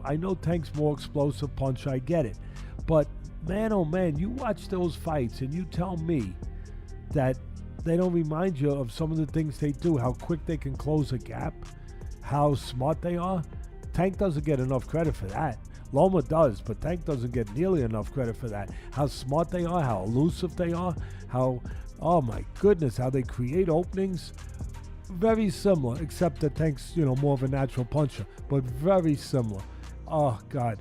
I know Tank's more explosive punch, I get it. But man, oh man, you watch those fights and you tell me that they don't remind you of some of the things they do, how quick they can close a gap, how smart they are. Tank doesn't get enough credit for that. Loma does, but Tank doesn't get nearly enough credit for that. How smart they are, how elusive they are, how, oh my goodness, how they create openings. Very similar, except that Tank's, more of a natural puncher, but very similar. Oh, God.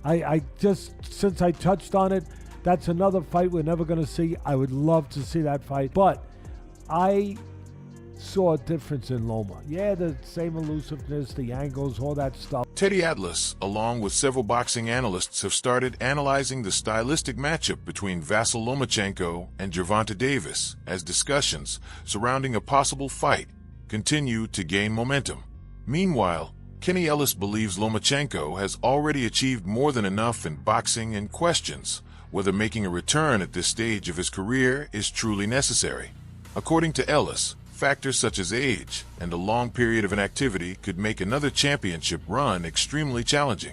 I just, since I touched on it, that's another fight we're never going to see. I would love to see that fight, but I saw a difference in Loma. Yeah, the same elusiveness, the angles, all that stuff. Teddy Atlas, along with several boxing analysts, have started analyzing the stylistic matchup between Vasyl Lomachenko and Gervonta Davis as discussions surrounding a possible fight continue to gain momentum. Meanwhile, Kenny Ellis believes Lomachenko has already achieved more than enough in boxing and questions whether making a return at this stage of his career is truly necessary. According to Ellis, factors such as age and a long period of inactivity could make another championship run extremely challenging,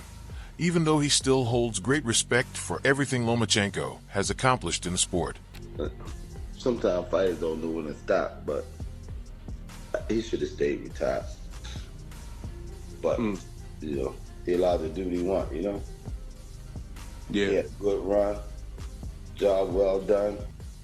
even though he still holds great respect for everything Lomachenko has accomplished in the sport. Sometimes fighters don't know when to stop, but he should have stayed retired. But, he allowed to do what he wants, Yeah. He had a good run, job well done.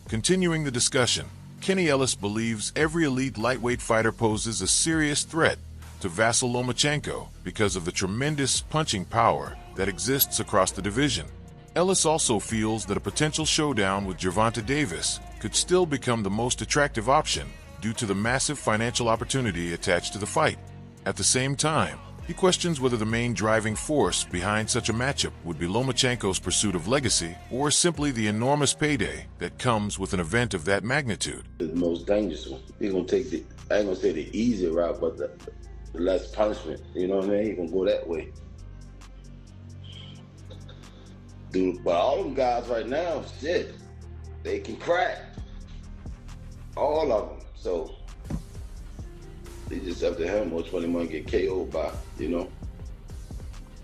Continuing the discussion, Kenny Ellis believes every elite lightweight fighter poses a serious threat to Vasyl Lomachenko because of the tremendous punching power that exists across the division. Ellis also feels that a potential showdown with Gervonta Davis could still become the most attractive option due to the massive financial opportunity attached to the fight. At the same time, he questions whether the main driving force behind such a matchup would be Lomachenko's pursuit of legacy or simply the enormous payday that comes with an event of that magnitude. The most dangerous one. He's going to take I ain't going to say the easy route, but the less punishment. You know what I mean? He's going to go that way. Dude, but all them guys right now, shit, they can crack. All of them. So they just have to have which one they want to get KO'd by,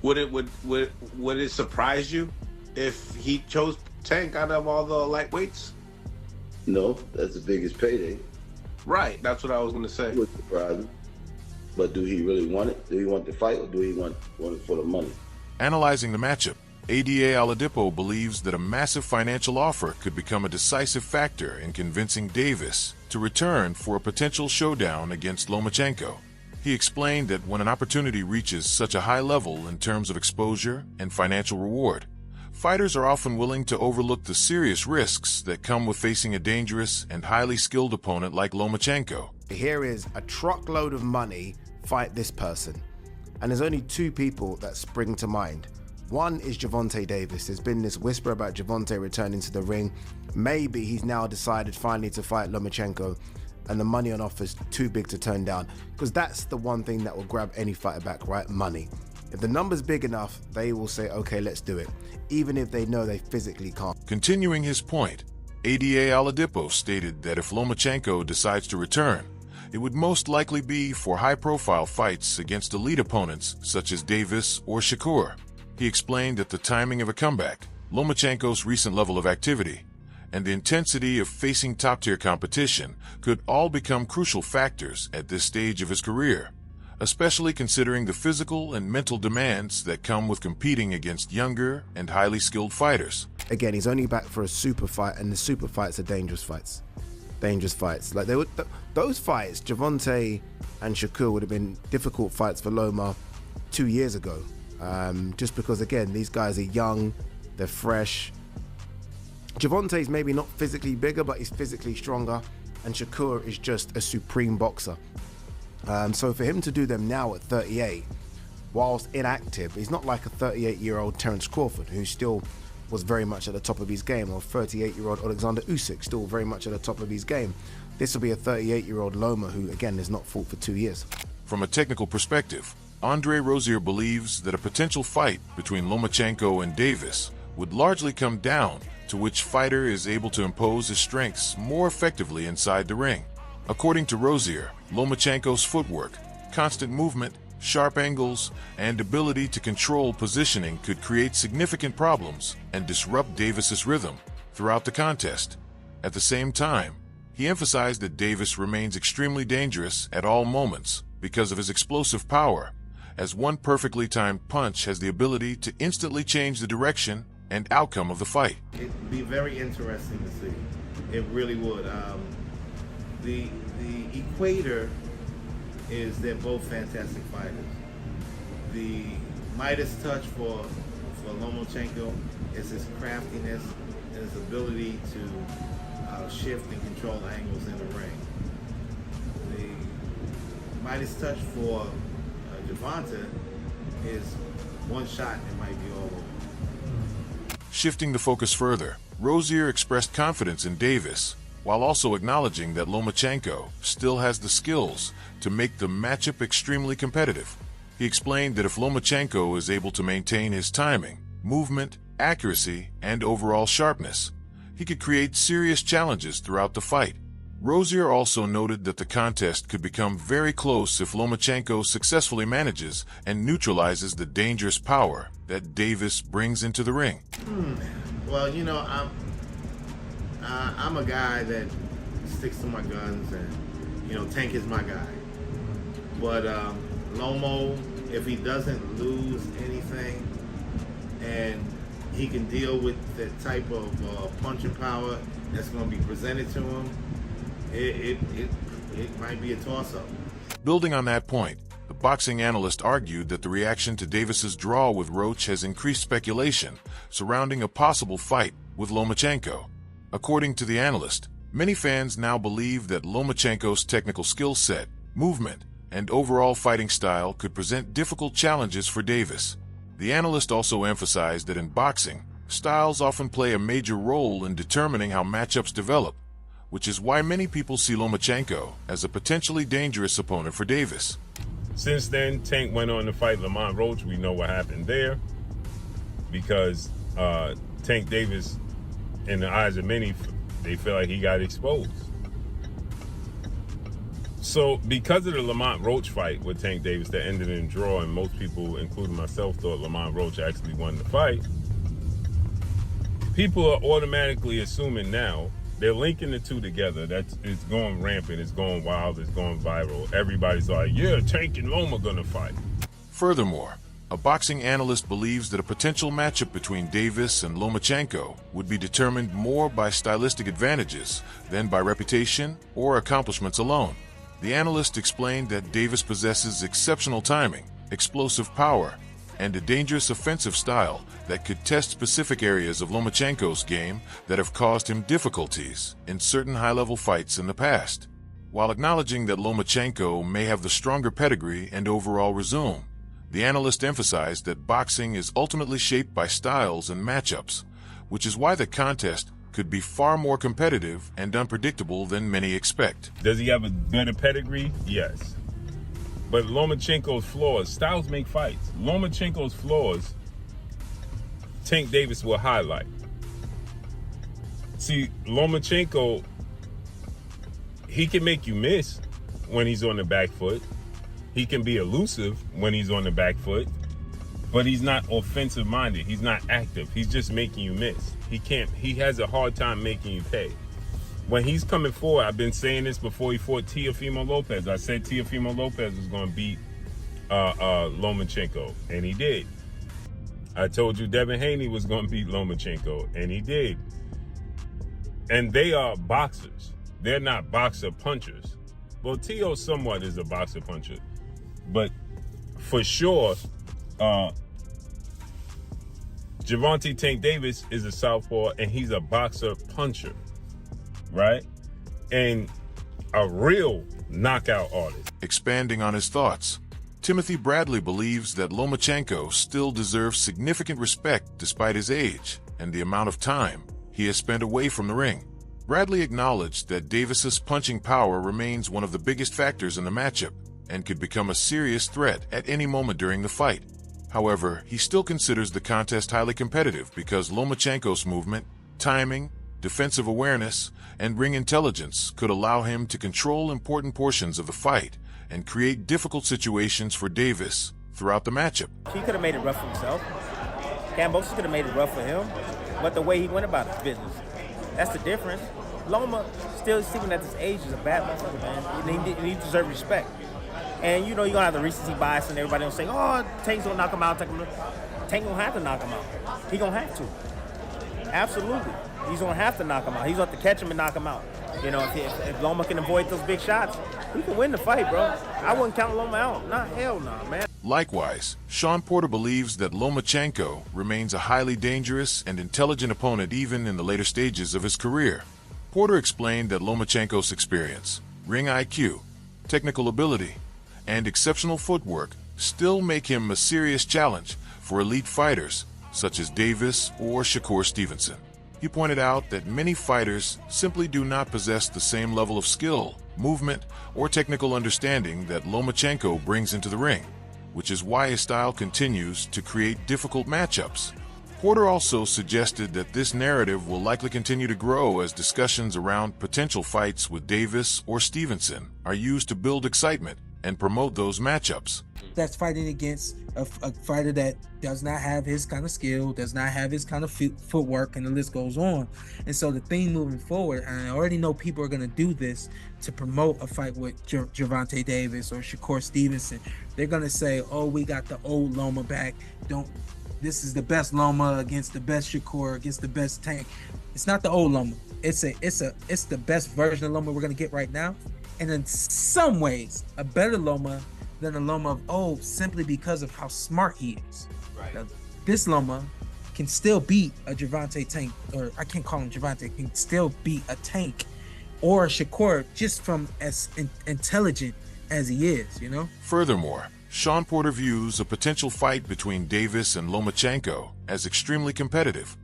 Would it surprise you if he chose Tank out of all the lightweights? No, that's the biggest payday. Right, that's what I was going to say. It would surprise him. But do he really want it? Do he want the fight, or do he want it for the money? Analyzing the matchup, ADA Oladipo believes that a massive financial offer could become a decisive factor in convincing Davis to return for a potential showdown against Lomachenko. He explained that when an opportunity reaches such a high level in terms of exposure and financial reward, fighters are often willing to overlook the serious risks that come with facing a dangerous and highly skilled opponent like Lomachenko. Here is a truckload of money, fight this person. And there's only two people that spring to mind. One is Gervonta Davis. There's been this whisper about Gervonta returning to the ring. Maybe he's now decided finally to fight Lomachenko, and the money on offer is too big to turn down, because that's the one thing that will grab any fighter back, right? Money. If the number's big enough, they will say, okay, let's do it, even if they know they physically can't. Continuing his point, ADA Oladipo stated that if Lomachenko decides to return, it would most likely be for high-profile fights against elite opponents such as Davis or Shakur. He explained that the timing of a comeback, Lomachenko's recent level of activity, and the intensity of facing top-tier competition could all become crucial factors at this stage of his career, especially considering the physical and mental demands that come with competing against younger and highly skilled fighters. Again, he's only back for a super fight, and the super fights are dangerous fights. Dangerous fights. Like those fights, Gervonta and Shakur, would have been difficult fights for Loma 2 years ago. Just because, again, these guys are young, they're fresh. Gervonta's maybe not physically bigger, but he's physically stronger, and Shakur is just a supreme boxer. So for him to do them now at 38, whilst inactive, he's not like a 38-year-old Terence Crawford, who still was very much at the top of his game, or 38-year-old Alexander Usyk, still very much at the top of his game. This will be a 38-year-old Loma who, again, has not fought for 2 years. From a technical perspective, Andre Rozier believes that a potential fight between Lomachenko and Davis would largely come down to which fighter is able to impose his strengths more effectively inside the ring. According to Rozier, Lomachenko's footwork, constant movement, sharp angles, and ability to control positioning could create significant problems and disrupt Davis's rhythm throughout the contest. At the same time, he emphasized that Davis remains extremely dangerous at all moments because of his explosive power, as one perfectly timed punch has the ability to instantly change the direction and outcome of the fight. It'd be very interesting to see. It really would. The equator is they're both fantastic fighters. The Midas touch for Lomachenko is his craftiness and his ability to shift and control angles in the ring. The Midas touch for Gervonta is one shot and might be all over. Shifting the focus further, Rozier expressed confidence in Davis, while also acknowledging that Lomachenko still has the skills to make the matchup extremely competitive. He explained that if Lomachenko is able to maintain his timing, movement, accuracy, and overall sharpness, he could create serious challenges throughout the fight. Rozier also noted that the contest could become very close if Lomachenko successfully manages and neutralizes the dangerous power that Davis brings into the ring. Well, you know, I'm a guy that sticks to my guns, and you know, Tank is my guy. But Lomo, if he doesn't lose anything, and he can deal with the type of punching power that's going to be presented to him, it might be a toss-up. Building on that point, the boxing analyst argued that the reaction to Davis's draw with Roach has increased speculation surrounding a possible fight with Lomachenko. According to the analyst, many fans now believe that Lomachenko's technical skill set, movement, and overall fighting style could present difficult challenges for Davis. The analyst also emphasized that in boxing, styles often play a major role in determining how matchups develop, which is why many people see Lomachenko as a potentially dangerous opponent for Davis. Since then, Tank went on to fight Lamont Roach. We know what happened there, because Tank Davis, in the eyes of many, they feel like he got exposed. So because of the Lamont Roach fight with Tank Davis that ended in a draw, and most people, including myself, thought Lamont Roach actually won the fight, people are automatically assuming now, they're linking the two together. It's going rampant, it's going wild, it's going viral. Everybody's like, yeah, Tank and Loma gonna fight. Furthermore, a boxing analyst believes that a potential matchup between Davis and Lomachenko would be determined more by stylistic advantages than by reputation or accomplishments alone. The analyst explained that Davis possesses exceptional timing, explosive power, and a dangerous offensive style that could test specific areas of Lomachenko's game that have caused him difficulties in certain high-level fights in the past. While acknowledging that Lomachenko may have the stronger pedigree and overall resume, the analyst emphasized that boxing is ultimately shaped by styles and matchups, which is why the contest could be far more competitive and unpredictable than many expect. Does he have a better pedigree? Yes. But Lomachenko's flaws, styles make fights. Lomachenko's flaws, Tank Davis will highlight. See, Lomachenko, he can make you miss when he's on the back foot. He can be elusive when he's on the back foot, but he's not offensive minded. He's not active. He's just making you miss. He has a hard time making you pay. When he's coming forward, I've been saying this before he fought Teofimo Lopez. I said Teofimo Lopez was going to beat Lomachenko, and he did. I told you Devin Haney was going to beat Lomachenko, and he did. And they are boxers. They're not boxer punchers. Well, Teo somewhat is a boxer puncher, but for sure, Gervonta Tank Davis is a southpaw, and he's a boxer puncher. Right? And a real knockout artist. Expanding on his thoughts, Timothy Bradley believes that Lomachenko still deserves significant respect despite his age and the amount of time he has spent away from the ring. Bradley acknowledged that Davis's punching power remains one of the biggest factors in the matchup and could become a serious threat at any moment during the fight. However, he still considers the contest highly competitive because Lomachenko's movement, timing, defensive awareness, and ring intelligence could allow him to control important portions of the fight and create difficult situations for Davis throughout the matchup. He could have made it rough for himself. Kambosos could have made it rough for him, but the way he went about his business, that's the difference. Loma, still even at this age, is a bad motherfucker, man. He deserves respect. And, you know, you're going to have the recency bias and everybody will say, oh, Tank's going to knock him out. Tank going to have to knock him out. He going to have to. Absolutely. He's going to have to knock him out. He's going to have to catch him and knock him out. You know, if Loma can avoid those big shots, he can win the fight, bro. I wouldn't count Loma out. Nah, hell no, man. Likewise, Sean Porter believes that Lomachenko remains a highly dangerous and intelligent opponent even in the later stages of his career. Porter explained that Lomachenko's experience, ring IQ, technical ability, and exceptional footwork still make him a serious challenge for elite fighters such as Davis or Shakur Stevenson. He pointed out that many fighters simply do not possess the same level of skill, movement, or technical understanding that Lomachenko brings into the ring, which is why his style continues to create difficult matchups. Porter also suggested that this narrative will likely continue to grow as discussions around potential fights with Davis or Stevenson are used to build excitement and promote those matchups. That's fighting against a fighter that does not have his kind of skill, does not have his kind of footwork, and the list goes on. And so the thing moving forward, and I already know people are going to do this to promote a fight with Gervonta Davis or Shakur Stevenson. They're going to say, oh, we got the old Loma back. This is the best Loma against the best Shakur, against the best Tank. It's not the old Loma. It's the best version of Loma we're going to get right now. And in some ways, a better Loma than the Loma of old, simply because of how smart he is. Right. Now, this Loma can still beat a Gervonta Tank, or I can't call him Gervonta, can still beat a Tank or a Shakur just from as intelligent as he is, you know? Furthermore, Sean Porter views a potential fight between Davis and Lomachenko as extremely competitive,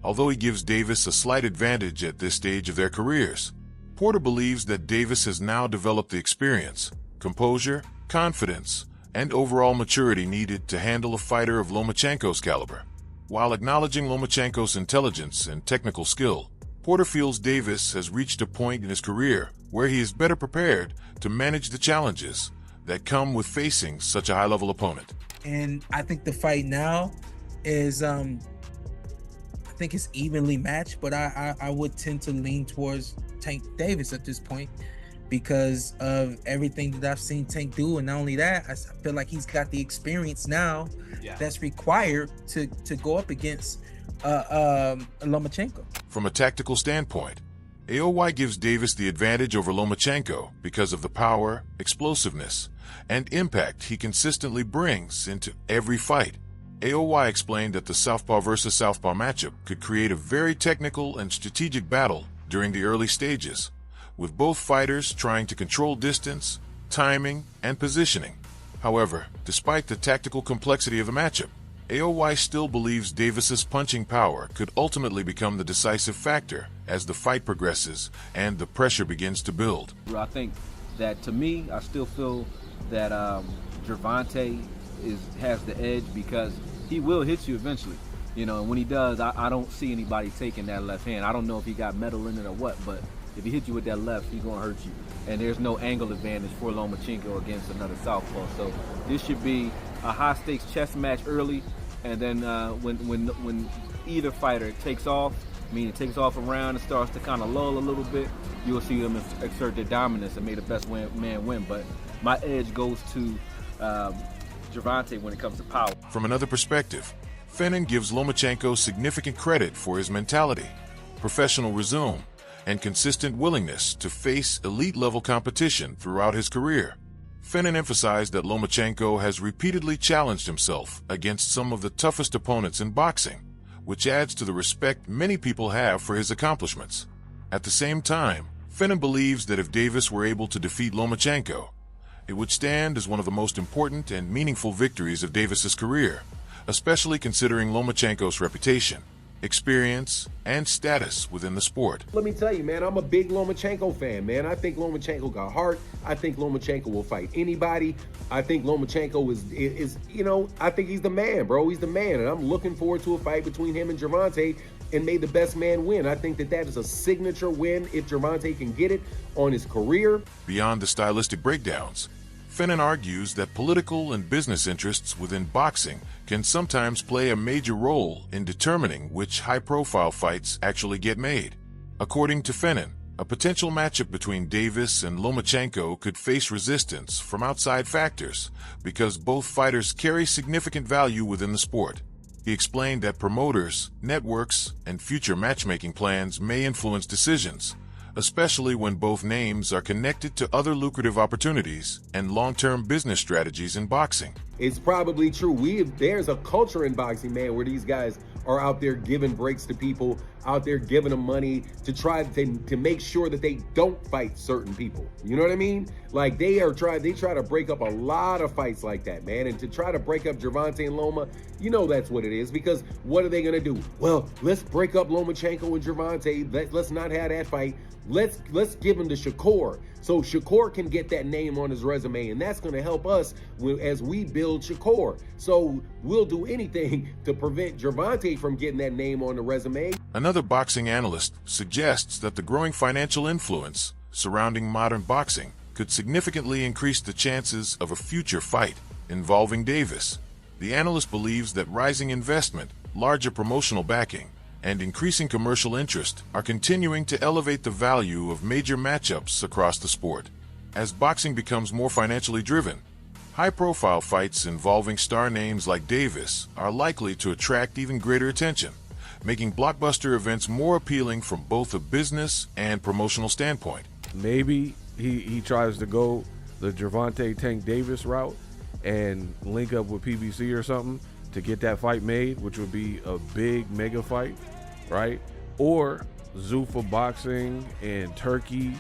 although he gives Davis a slight advantage at this stage of their careers. Porter believes that Davis has now developed the experience, composure, confidence, and overall maturity needed to handle a fighter of Lomachenko's caliber. While acknowledging Lomachenko's intelligence and technical skill, Porter feels Davis has reached a point in his career where he is better prepared to manage the challenges that come with facing such a high-level opponent. And I think the fight now is, I think it's evenly matched, but I would tend to lean towards Tank Davis at this point because of everything that I've seen Tank do. And not only that, I feel like he's got the experience now that's required to go up against Lomachenko. From a tactical standpoint, AOY gives Davis the advantage over Lomachenko because of the power, explosiveness, and impact he consistently brings into every fight. AOY explained that the Southpaw versus Southpaw matchup could create a very technical and strategic battle during the early stages, with both fighters trying to control distance, timing, and positioning. However, despite the tactical complexity of the matchup, AOY still believes Davis's punching power could ultimately become the decisive factor as the fight progresses and the pressure begins to build. I think that, to me, I still feel that Gervonta has the edge because he will hit you eventually. You know, and when he does, I don't see anybody taking that left hand. I don't know if he got metal in it or what, but if he hits you with that left, he's going to hurt you. And there's no angle advantage for Lomachenko against another southpaw. So this should be a high-stakes chess match early, and then when either fighter takes off, meaning takes off around and starts to kind of lull a little bit, you will see them exert their dominance and make the best man win. But my edge goes to Gervonta when it comes to power. From another perspective, Fennon gives Lomachenko significant credit for his mentality, professional resume, and consistent willingness to face elite-level competition throughout his career. Fennon emphasized that Lomachenko has repeatedly challenged himself against some of the toughest opponents in boxing, which adds to the respect many people have for his accomplishments. At the same time, Fennon believes that if Davis were able to defeat Lomachenko, it would stand as one of the most important and meaningful victories of Davis's career, especially considering Lomachenko's reputation, experience, and status within the sport. Let me tell you, man, I'm a big Lomachenko fan, man. I think Lomachenko got heart. I think Lomachenko will fight anybody. I think Lomachenko is you know, I think he's the man, bro. He's the man, and I'm looking forward to a fight between him and Gervonta, and may the best man win. I think that is a signature win if Gervonta can get it on his career. Beyond the stylistic breakdowns, Fennon argues that political and business interests within boxing can sometimes play a major role in determining which high-profile fights actually get made. According to Fennon, a potential matchup between Davis and Lomachenko could face resistance from outside factors because both fighters carry significant value within the sport. He explained that promoters, networks, and future matchmaking plans may influence decisions, especially when both names are connected to other lucrative opportunities and long-term business strategies in boxing. It's probably true. There's a culture in boxing, man, where these guys are out there giving breaks to people, out there giving them money to try to make sure that they don't fight certain people. You know what I mean? Like they try to break up a lot of fights like that, man. And to try to break up Gervonta and Loma, you know that's what it is. Because what are they gonna do? Well, let's break up Lomachenko and Gervonta. Let's not have that fight. Let's give him to Shakur, so Shakur can get that name on his resume, and that's going to help us as we build Shakur. So we'll do anything to prevent Gervonta from getting that name on the resume. Another boxing analyst suggests that the growing financial influence surrounding modern boxing could significantly increase the chances of a future fight involving Davis. The analyst believes that rising investment, larger promotional backing, and increasing commercial interest are continuing to elevate the value of major matchups across the sport. As boxing becomes more financially driven, high-profile fights involving star names like Davis are likely to attract even greater attention, making blockbuster events more appealing from both a business and promotional standpoint. Maybe he tries to go the Gervonta Tank Davis route and link up with PBC or something to get that fight made, which would be a big mega fight, right? Or Zuffa Boxing in Turkey,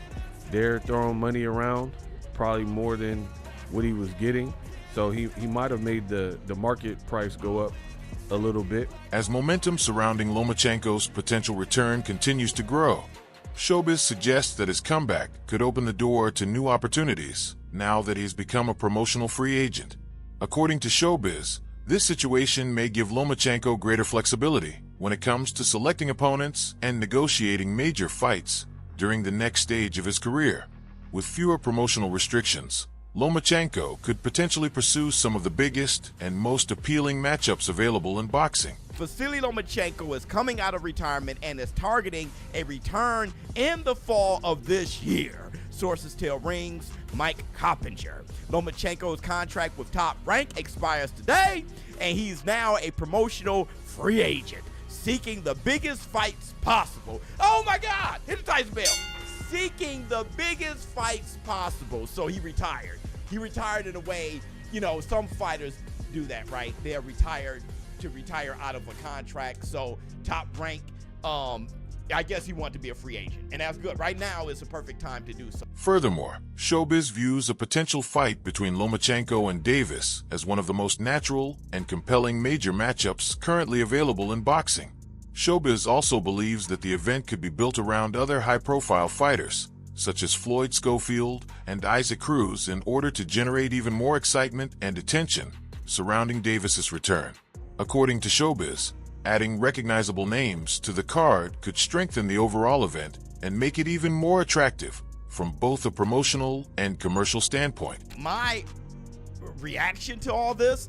they're throwing money around, probably more than what he was getting. So he might have made the market price go up a little bit. As momentum surrounding Lomachenko's potential return continues to grow, Showbiz suggests that his comeback could open the door to new opportunities now that he's become a promotional free agent. According to Showbiz, this situation may give Lomachenko greater flexibility when it comes to selecting opponents and negotiating major fights during the next stage of his career. With fewer promotional restrictions, Lomachenko could potentially pursue some of the biggest and most appealing matchups available in boxing. Vasyl Lomachenko is coming out of retirement and is targeting a return in the fall of this year. Sources tell Rings Mike Coppinger. Lomachenko's contract with Top Rank expires today, and he's now a promotional free agent, seeking the biggest fights possible. Oh my God, hit the Tyson bell. Seeking the biggest fights possible. So he retired. He retired in a way, you know, some fighters do that, right? They're retired to retire out of a contract. So Top Rank, I guess he wanted to be a free agent, and that's good. Right now is the perfect time to do so. Furthermore, Showbiz views a potential fight between Lomachenko and Davis as one of the most natural and compelling major matchups currently available in boxing. Showbiz also believes that the event could be built around other high-profile fighters, such as Floyd Schofield and Isaac Cruz, in order to generate even more excitement and attention surrounding Davis's return. According to Showbiz, adding recognizable names to the card could strengthen the overall event and make it even more attractive from both a promotional and commercial standpoint. My reaction to all this,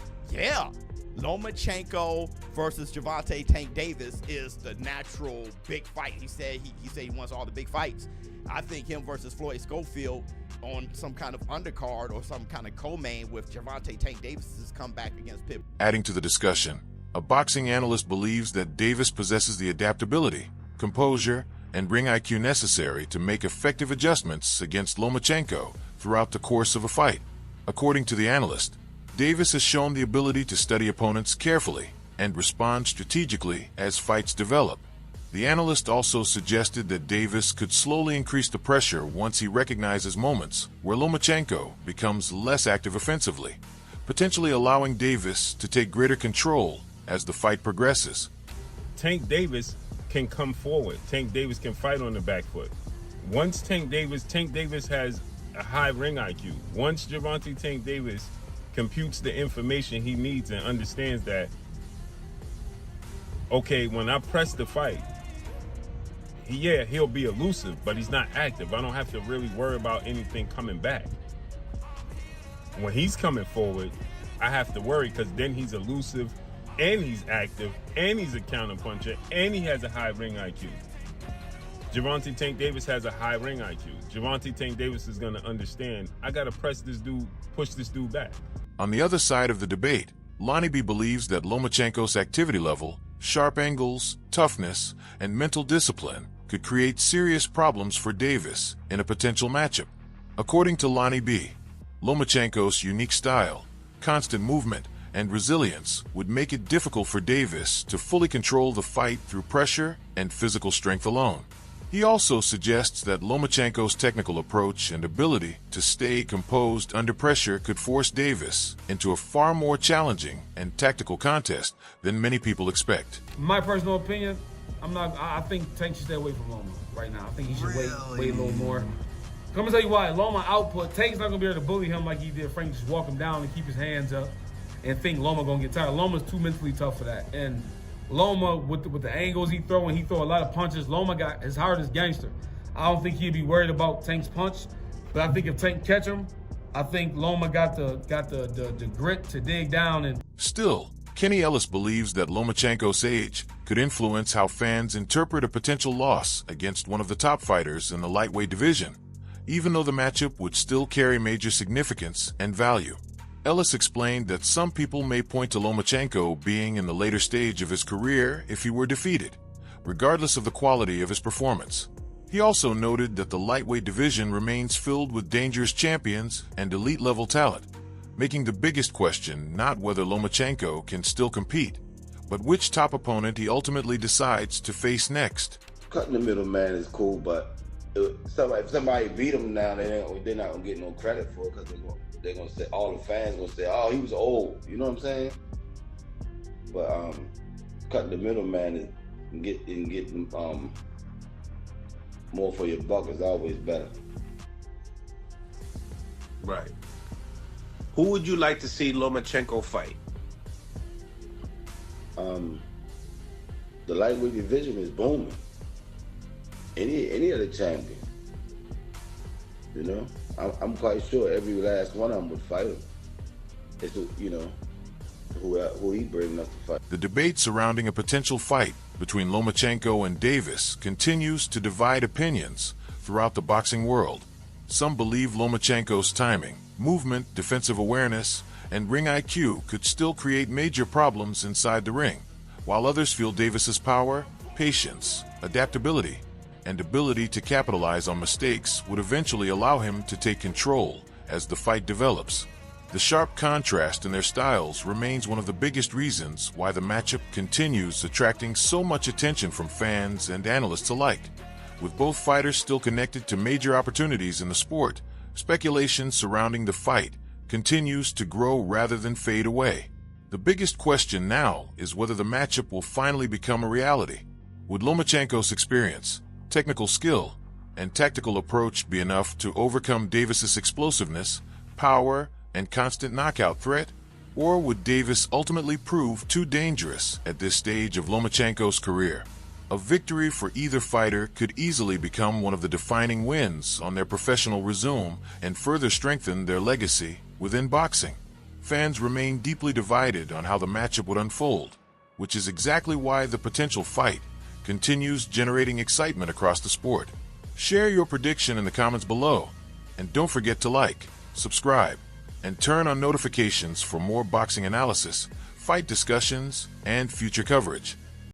Lomachenko versus Gervonta Tank Davis is the natural big fight. He said he wants all the big fights. I think him versus Floyd Schofield on some kind of undercard or some kind of co-main with Gervonta Tank Davis's comeback against Pitt. Adding to the discussion, a boxing analyst believes that Davis possesses the adaptability, composure, and ring IQ necessary to make effective adjustments against Lomachenko throughout the course of a fight. According to the analyst, Davis has shown the ability to study opponents carefully and respond strategically as fights develop. The analyst also suggested that Davis could slowly increase the pressure once he recognizes moments where Lomachenko becomes less active offensively, potentially allowing Davis to take greater control as the fight progresses. Tank Davis can come forward. Tank Davis can fight on the back foot. Once Tank Davis has a high ring IQ. Once Gervonta Tank Davis computes the information he needs and understands that, okay, when I press the fight, he'll be elusive, but he's not active. I don't have to really worry about anything coming back. when he's coming forward, I have to worry because then he's elusive and he's active and he's a counterpuncher and he has a high ring IQ. Gervonta Tank Davis has a high ring IQ. Gervonta Tank Davis is going to understand, I got to push this dude back. On the other side of the debate, Lonnie B believes that Lomachenko's activity level, sharp angles, toughness, and mental discipline could create serious problems for Davis in a potential matchup. According to Lonnie B, Lomachenko's unique style, constant movement, and resilience would make it difficult for Davis to fully control the fight through pressure and physical strength alone. He also suggests that Lomachenko's technical approach and ability to stay composed under pressure could force Davis into a far more challenging and tactical contest than many people expect. My personal opinion, I think Tank should stay away from Loma right now. I think he should wait a little more. Come and tell you why. Loma output, Tank's not gonna be able to bully him like he did Frank, just walk him down and keep his hands up and think Loma gonna get tired. Loma's too mentally tough for that. And Loma, with the angles he throw, and he throw a lot of punches, Loma got his heart is gangster. I don't think he'd be worried about Tank's punch, but I think if Tank catch him, I think Loma got the grit to dig down. And still, Kenny Ellis believes that Lomachenko's age could influence how fans interpret a potential loss against one of the top fighters in the lightweight division, even though the matchup would still carry major significance and value. Ellis explained that some people may point to Lomachenko being in the later stage of his career if he were defeated, regardless of the quality of his performance. He also noted that the lightweight division remains filled with dangerous champions and elite-level talent, making the biggest question not whether Lomachenko can still compete, but which top opponent he ultimately decides to face next. Cutting the middle man is cool, but if somebody beat him now, they're not gonna get no credit for it because they're gonna say, all the fans gonna say, oh, he was old. You know what I'm saying? But cutting the middle man and getting more for your buck is always better. Right. Who would you like to see Lomachenko fight? The lightweight division is booming. Any other champion, you know, I'm quite sure every last one of them would fight him. It's who he brave enough to fight. The debate surrounding a potential fight between Lomachenko and Davis continues to divide opinions throughout the boxing world. Some believe Lomachenko's timing, movement, defensive awareness, and ring IQ could still create major problems inside the ring, while others feel Davis's power, patience, adaptability, and ability to capitalize on mistakes would eventually allow him to take control as the fight develops. The sharp contrast in their styles remains one of the biggest reasons why the matchup continues attracting so much attention from fans and analysts alike. With both fighters still connected to major opportunities in the sport, speculation surrounding the fight continues to grow rather than fade away. The biggest question now is whether the matchup will finally become a reality. Would Lomachenko's experience, technical skill, and tactical approach be enough to overcome Davis's explosiveness, power, and constant knockout threat? Or would Davis ultimately prove too dangerous at this stage of Lomachenko's career? A victory for either fighter could easily become one of the defining wins on their professional resume and further strengthen their legacy within boxing. Fans remain deeply divided on how the matchup would unfold, which is exactly why the potential fight continues generating excitement across the sport. Share your prediction in the comments below, and don't forget to like, subscribe, and turn on notifications for more boxing analysis, fight discussions, and future coverage.